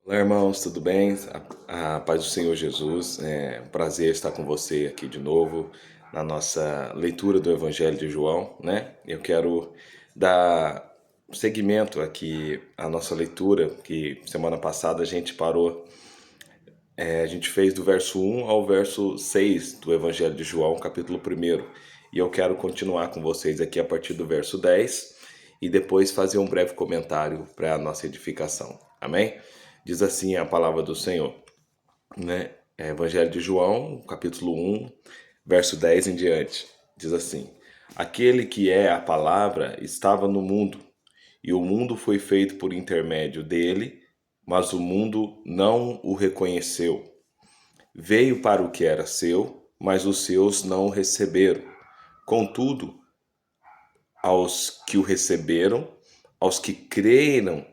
Olá, irmãos, tudo bem? A paz do Senhor Jesus. É um prazer estar com você aqui de novo na nossa leitura do Evangelho de João, né? Eu quero dar seguimento aqui à nossa leitura, que semana passada a gente parou, a gente fez do verso 1 ao verso 6 do Evangelho de João, capítulo 1. E eu quero continuar com vocês aqui a partir do verso 10 e depois fazer um breve comentário para a nossa edificação. Amém? Diz assim a palavra do Senhor, né? Evangelho de João, capítulo 1, verso 10 em diante. Diz assim: Aquele que é a palavra estava no mundo, e o mundo foi feito por intermédio dele, mas o mundo não o reconheceu. Veio para o que era seu, mas os seus não o receberam. Contudo, aos que o receberam, aos que creram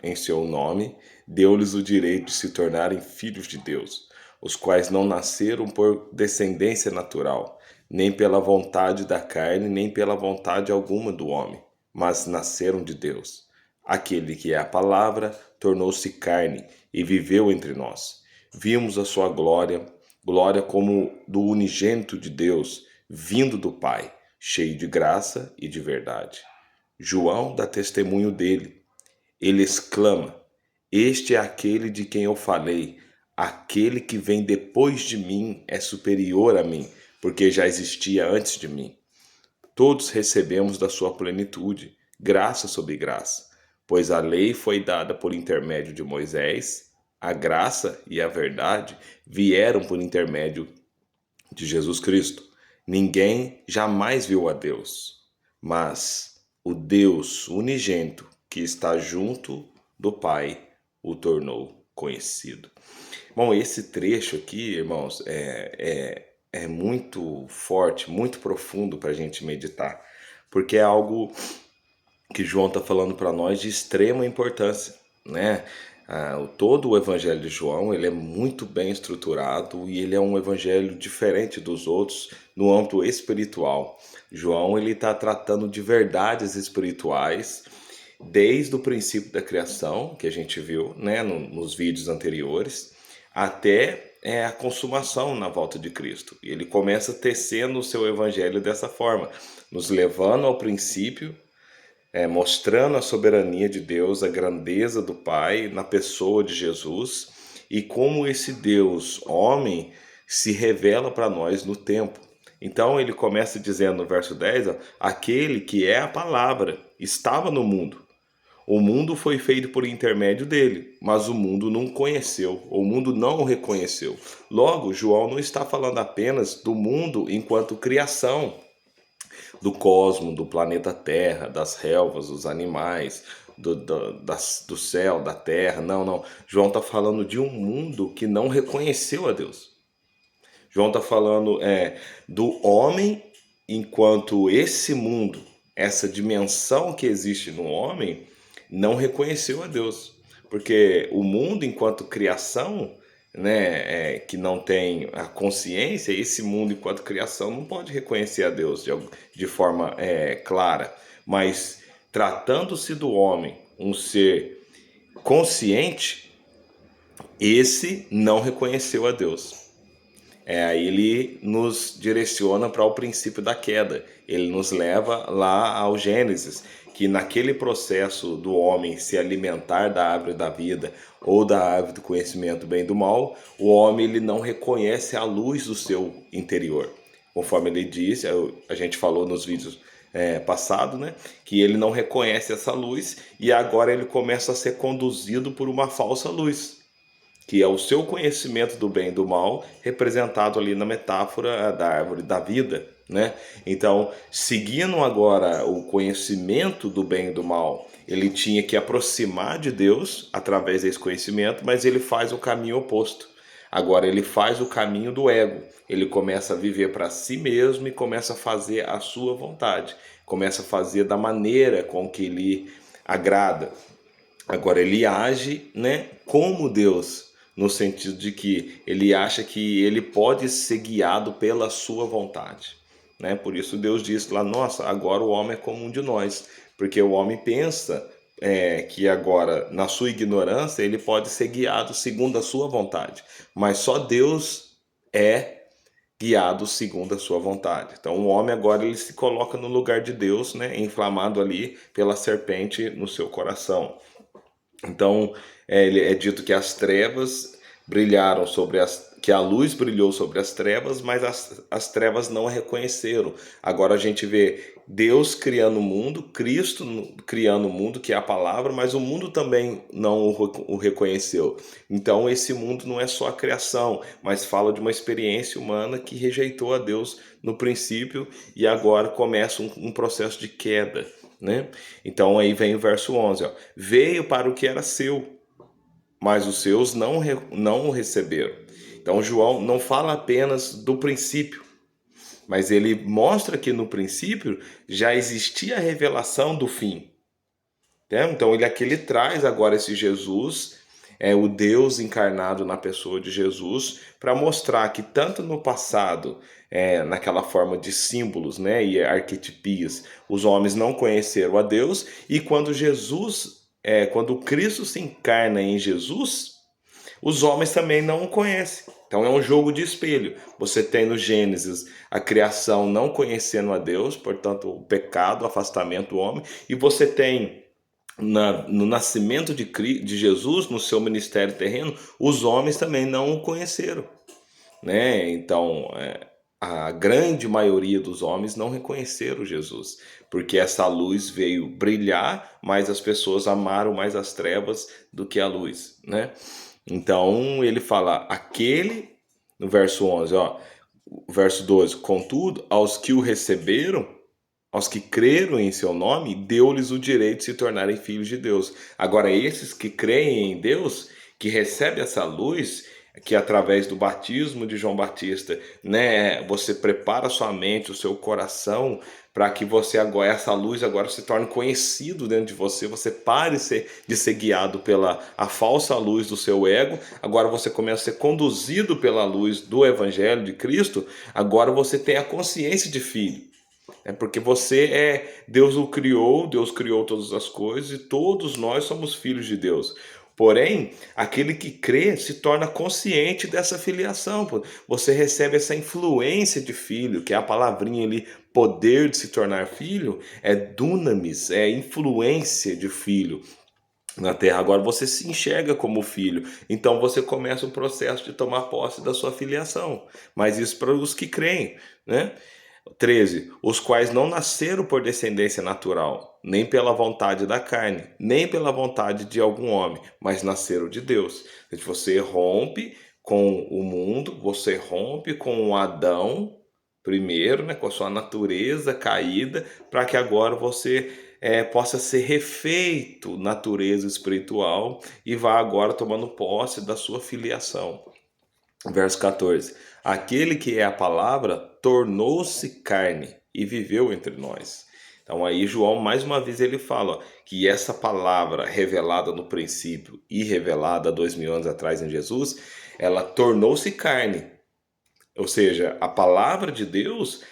em seu nome, deu-lhes o direito de se tornarem filhos de Deus, os quais não nasceram por descendência natural, nem pela vontade da carne, nem pela vontade alguma do homem, mas nasceram de Deus. Aquele que é a palavra tornou-se carne e viveu entre nós. Vimos a sua glória, glória como do unigênito de Deus, vindo do Pai, cheio de graça e de verdade. João dá testemunho dele. Ele exclama: Este é aquele de quem eu falei. Aquele que vem depois de mim é superior a mim, porque já existia antes de mim. Todos recebemos da sua plenitude, graça sobre graça, pois a lei foi dada por intermédio de Moisés, a graça e a verdade vieram por intermédio de Jesus Cristo. Ninguém jamais viu a Deus, mas o Deus unigênito que está junto do Pai o tornou conhecido. Bom, esse trecho aqui, irmãos, é muito forte, muito profundo para a gente meditar, porque é algo que João está falando para nós de extrema importância, né? Todo o Evangelho de João ele é muito bem estruturado e ele é um evangelho diferente dos outros no âmbito espiritual. João ele está tratando de verdades espirituais desde o princípio da criação que a gente viu, né, nos vídeos anteriores, até a consumação na volta de Cristo. E ele começa tecendo o seu evangelho dessa forma, nos levando ao princípio, mostrando a soberania de Deus, a grandeza do Pai na pessoa de Jesus e como esse Deus, homem, se revela para nós no tempo. Então ele começa dizendo no verso 10, ó, aquele que é a palavra estava no mundo. O mundo foi feito por intermédio dele, mas o mundo não conheceu, o mundo não o reconheceu. Logo, João não está falando apenas do mundo enquanto criação, do cosmo, do planeta Terra, das relvas, dos animais, do céu, da terra. Não, não. João está falando de um mundo que não reconheceu a Deus. João está falando do homem enquanto esse mundo, essa dimensão que existe no homem, não reconheceu a Deus. Porque o mundo enquanto criação, né, que não tem a consciência, esse mundo enquanto criação não pode reconhecer a Deus de forma clara. Mas tratando-se do homem, um ser consciente, esse não reconheceu a Deus. Aí ele nos direciona para o princípio da queda. Ele nos leva lá ao Gênesis, que naquele processo do homem se alimentar da árvore da vida ou da árvore do conhecimento do bem e do mal, o homem ele não reconhece a luz do seu interior. Conforme ele disse, a gente falou nos vídeos passados, né, que ele não reconhece essa luz e agora ele começa a ser conduzido por uma falsa luz, que é o seu conhecimento do bem e do mal, representado ali na metáfora da árvore da vida, né? Então, seguindo agora o conhecimento do bem e do mal, ele tinha que aproximar de Deus através desse conhecimento, mas ele faz o caminho oposto. Agora ele faz o caminho do ego. Ele começa a viver para si mesmo e começa a fazer a sua vontade. Começa a fazer da maneira com que lhe agrada. Agora ele age, né, como Deus, no sentido de que ele acha que ele pode ser guiado pela sua vontade, né? Por isso Deus diz lá, nossa, agora o homem é como um de nós, porque o homem pensa que agora, na sua ignorância, ele pode ser guiado segundo a sua vontade, mas só Deus é guiado segundo a sua vontade. Então o homem agora ele se coloca no lugar de Deus, né, inflamado ali pela serpente no seu coração. Então é dito que as trevas brilharam sobre que a luz brilhou sobre as trevas, mas as trevas não a reconheceram. Agora a gente vê Deus criando o mundo, Cristo criando o mundo, que é a palavra, mas o mundo também não o reconheceu. Então esse mundo não é só a criação, mas fala de uma experiência humana que rejeitou a Deus no princípio e agora começa um processo de queda, né? Então aí vem o verso 11, ó. Veio para o que era seu, mas os seus não o receberam. Então João não fala apenas do princípio, mas ele mostra que no princípio já existia a revelação do fim. Né? Então ele aqui ele traz agora esse Jesus, o Deus encarnado na pessoa de Jesus, para mostrar que tanto no passado, naquela forma de símbolos, né, e arquetipias, os homens não conheceram a Deus, e quando Cristo se encarna em Jesus, os homens também não o conhecem. Então é um jogo de espelho. Você tem no Gênesis a criação não conhecendo a Deus, portanto o pecado, o afastamento do homem, e você tem no nascimento de Jesus, no seu ministério terreno, os homens também não o conheceram, né? Então, a grande maioria dos homens não reconheceram Jesus, porque essa luz veio brilhar, mas as pessoas amaram mais as trevas do que a luz, né? Então, ele fala, no verso 11, ó, verso 12, contudo, aos que o receberam, aos que creram em seu nome, deu-lhes o direito de se tornarem filhos de Deus. Agora, esses que creem em Deus, que recebem essa luz, que através do batismo de João Batista, né, você prepara sua mente, o seu coração, para que você agora, essa luz agora se torne conhecido dentro de você, você pare de ser guiado pela a falsa luz do seu ego, agora você começa a ser conduzido pela luz do Evangelho de Cristo, agora você tem a consciência de filho. Porque Deus o criou, Deus criou todas as coisas e todos nós somos filhos de Deus. Porém, aquele que crê se torna consciente dessa filiação. Você recebe essa influência de filho, que é a palavrinha ali, poder de se tornar filho, é dunamis, é influência de filho na terra. Agora você se enxerga como filho, então você começa o processo de tomar posse da sua filiação. Mas isso para os que creem, né? 13. Os quais não nasceram por descendência natural, nem pela vontade da carne, nem pela vontade de algum homem, mas nasceram de Deus. Você rompe com o mundo, você rompe com o Adão, primeiro, né, com a sua natureza caída, para que agora você possa ser refeito natureza espiritual e vá agora tomando posse da sua filiação. Verso 14. Aquele que é a palavra tornou-se carne e viveu entre nós. Então aí João mais uma vez ele fala que essa palavra revelada no princípio e revelada 2000 anos atrás em Jesus, ela tornou-se carne. Ou seja, a palavra de Deus,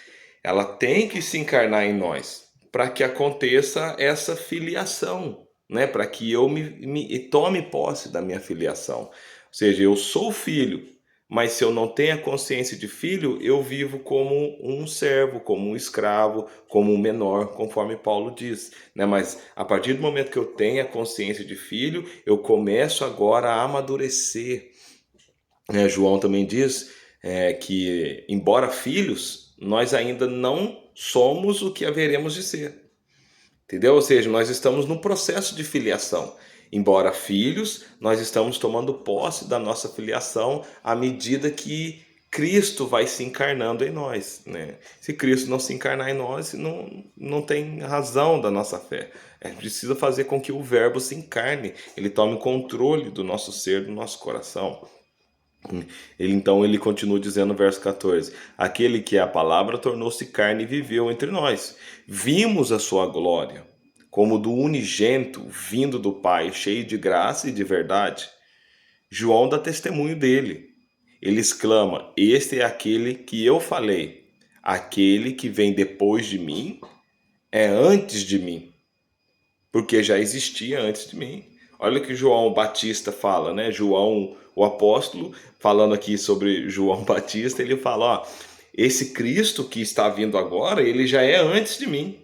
ela tem que se encarnar em nós para que aconteça essa filiação, né? Para que eu me tome posse da minha filiação. Ou seja, eu sou filho, mas se eu não tenho a consciência de filho, eu vivo como um servo, como um escravo, como um menor, conforme Paulo diz, né? Mas a partir do momento que eu tenho a consciência de filho, eu começo agora a amadurecer. João também diz que, embora filhos, nós ainda não somos o que haveremos de ser. Entendeu? Ou seja, nós estamos no processo de filiação. Embora filhos, nós estamos tomando posse da nossa filiação à medida que Cristo vai se encarnando em nós, né? Se Cristo não se encarnar em nós, não tem razão da nossa fé. Precisa fazer com que o Verbo se encarne, ele tome controle do nosso ser, do nosso coração. Então ele continua dizendo no verso 14: aquele que é a palavra tornou-se carne e viveu entre nós. Vimos a sua glória, como do unigênito vindo do Pai, cheio de graça e de verdade. João dá testemunho dele. Ele exclama: este é aquele que eu falei. Aquele que vem depois de mim é antes de mim, porque já existia antes de mim. Olha o que João Batista fala, né? João, o apóstolo, falando aqui sobre João Batista, ele fala, ó, esse Cristo que está vindo agora, ele já é antes de mim.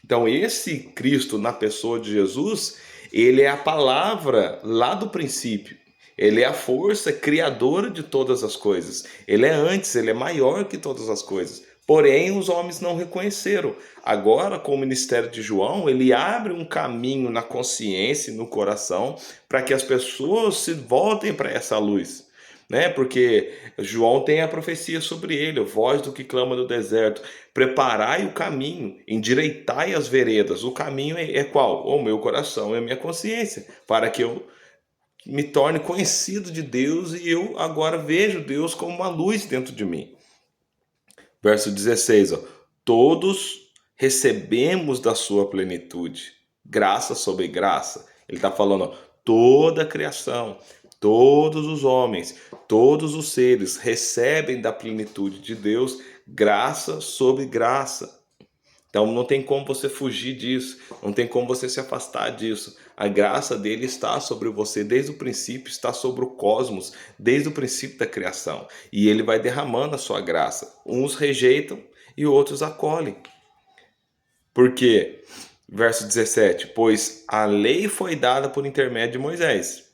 Então, esse Cristo na pessoa de Jesus, ele é a palavra lá do princípio. Ele é a força criadora de todas as coisas. Ele é antes, ele é maior que todas as coisas. Porém, os homens não reconheceram. Agora, com o ministério de João, ele abre um caminho na consciência e no coração para que as pessoas se voltem para essa luz, né? Porque João tem a profecia sobre ele, a voz do que clama no deserto: preparai o caminho, endireitai as veredas. O caminho é qual? O meu coração e a minha consciência, para que eu me torne conhecido de Deus e eu agora vejo Deus como uma luz dentro de mim. Verso 16, ó, todos recebemos da sua plenitude, graça sobre graça. Ele está falando, ó, toda a criação, todos os homens, todos os seres recebem da plenitude de Deus, graça sobre graça. Então não tem como você fugir disso, não tem como você se afastar disso. A graça dele está sobre você desde o princípio, está sobre o cosmos, desde o princípio da criação. E ele vai derramando a sua graça. Uns rejeitam e outros acolhem. Por quê? Verso 17, pois a lei foi dada por intermédio de Moisés.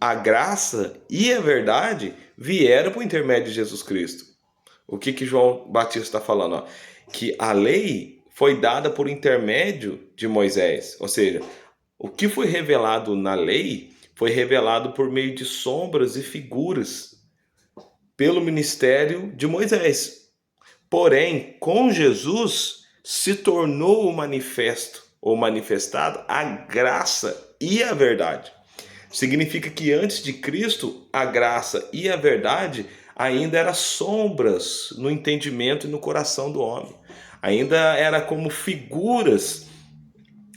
A graça e a verdade vieram por intermédio de Jesus Cristo. O que João Batista está falando? Ó? Que a lei foi dada por intermédio de Moisés. Ou seja, o que foi revelado na lei foi revelado por meio de sombras e figuras pelo ministério de Moisés. Porém, com Jesus se tornou o manifesto ou manifestado a graça e a verdade. Significa que antes de Cristo, a graça e a verdade ainda eram sombras no entendimento e no coração do homem. Ainda era como figuras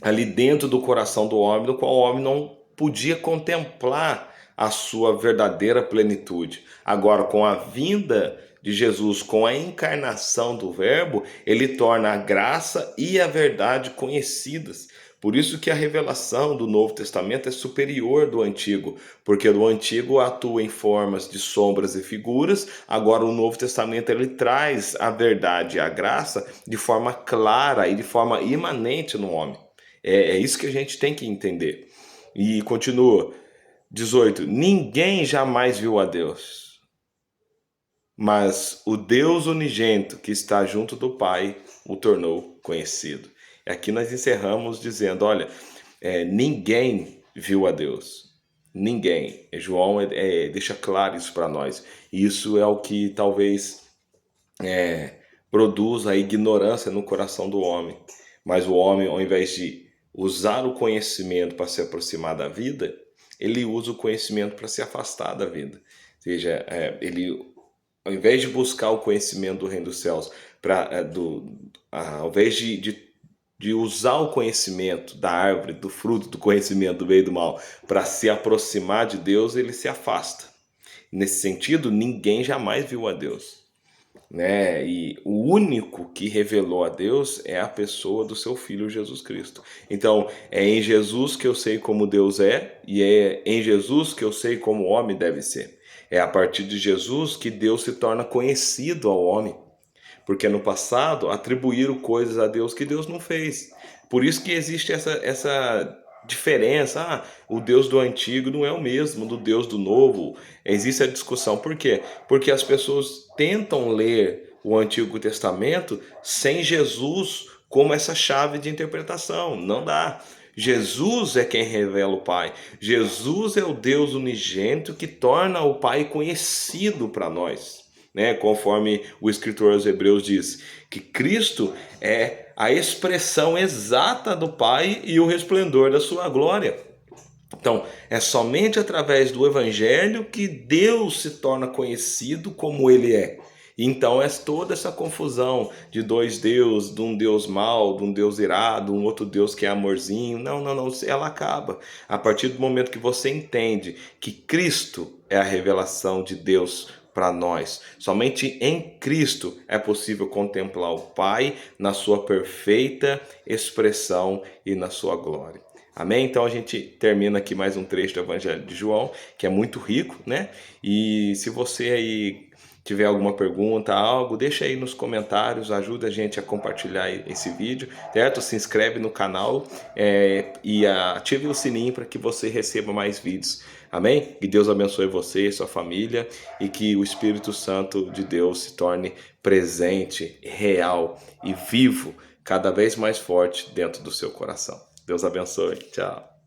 ali dentro do coração do homem, no qual o homem não podia contemplar a sua verdadeira plenitude. Agora, com a vinda de Jesus, com a encarnação do Verbo, ele torna a graça e a verdade conhecidas. Por isso que a revelação do Novo Testamento é superior do Antigo, porque o Antigo atua em formas de sombras e figuras, agora o Novo Testamento ele traz a verdade e a graça de forma clara e de forma imanente no homem. É isso que a gente tem que entender. E continua, 18, ninguém jamais viu a Deus, mas o Deus unigênito que está junto do Pai o tornou conhecido. E aqui nós encerramos dizendo, olha, ninguém viu a Deus. Ninguém. João deixa claro isso para nós. E isso é o que talvez produz a ignorância no coração do homem. Mas o homem, ao invés de usar o conhecimento para se aproximar da vida, ele usa o conhecimento para se afastar da vida. Ou seja, ele, ao invés de buscar o conhecimento do reino dos céus, ao invés de usar o conhecimento da árvore, do fruto do conhecimento do bem e do mal, para se aproximar de Deus, ele se afasta. Nesse sentido, ninguém jamais viu a Deus, né? E o único que revelou a Deus é a pessoa do seu Filho Jesus Cristo. Então, é em Jesus que eu sei como Deus é, e é em Jesus que eu sei como o homem deve ser. É a partir de Jesus que Deus se torna conhecido ao homem. Porque no passado atribuíram coisas a Deus que Deus não fez. Por isso que existe essa diferença. O Deus do antigo não é o mesmo do Deus do novo. Existe a discussão. Por quê? Porque as pessoas tentam ler o Antigo Testamento sem Jesus como essa chave de interpretação. Não dá. Jesus é quem revela o Pai. Jesus é o Deus unigênito que torna o Pai conhecido para nós. Né? Conforme o escritor aos Hebreus diz, que Cristo é a expressão exata do Pai e o resplendor da sua glória. Então, é somente através do Evangelho que Deus se torna conhecido como Ele é. Então é toda essa confusão de dois deuses, de um Deus mau, de um Deus irado, um outro Deus que é amorzinho. Não, ela acaba. A partir do momento que você entende que Cristo é a revelação de Deus para nós. Somente em Cristo é possível contemplar o Pai na sua perfeita expressão e na sua glória. Amém? Então a gente termina aqui mais um trecho do Evangelho de João, que é muito rico, né? E se você aí tiver alguma pergunta, algo, deixa aí nos comentários, ajuda a gente a compartilhar esse vídeo, certo? Se inscreve no canal e ative o sininho para que você receba mais vídeos. Amém? Que Deus abençoe você, sua família, e que o Espírito Santo de Deus se torne presente, real e vivo, cada vez mais forte dentro do seu coração. Deus abençoe. Tchau.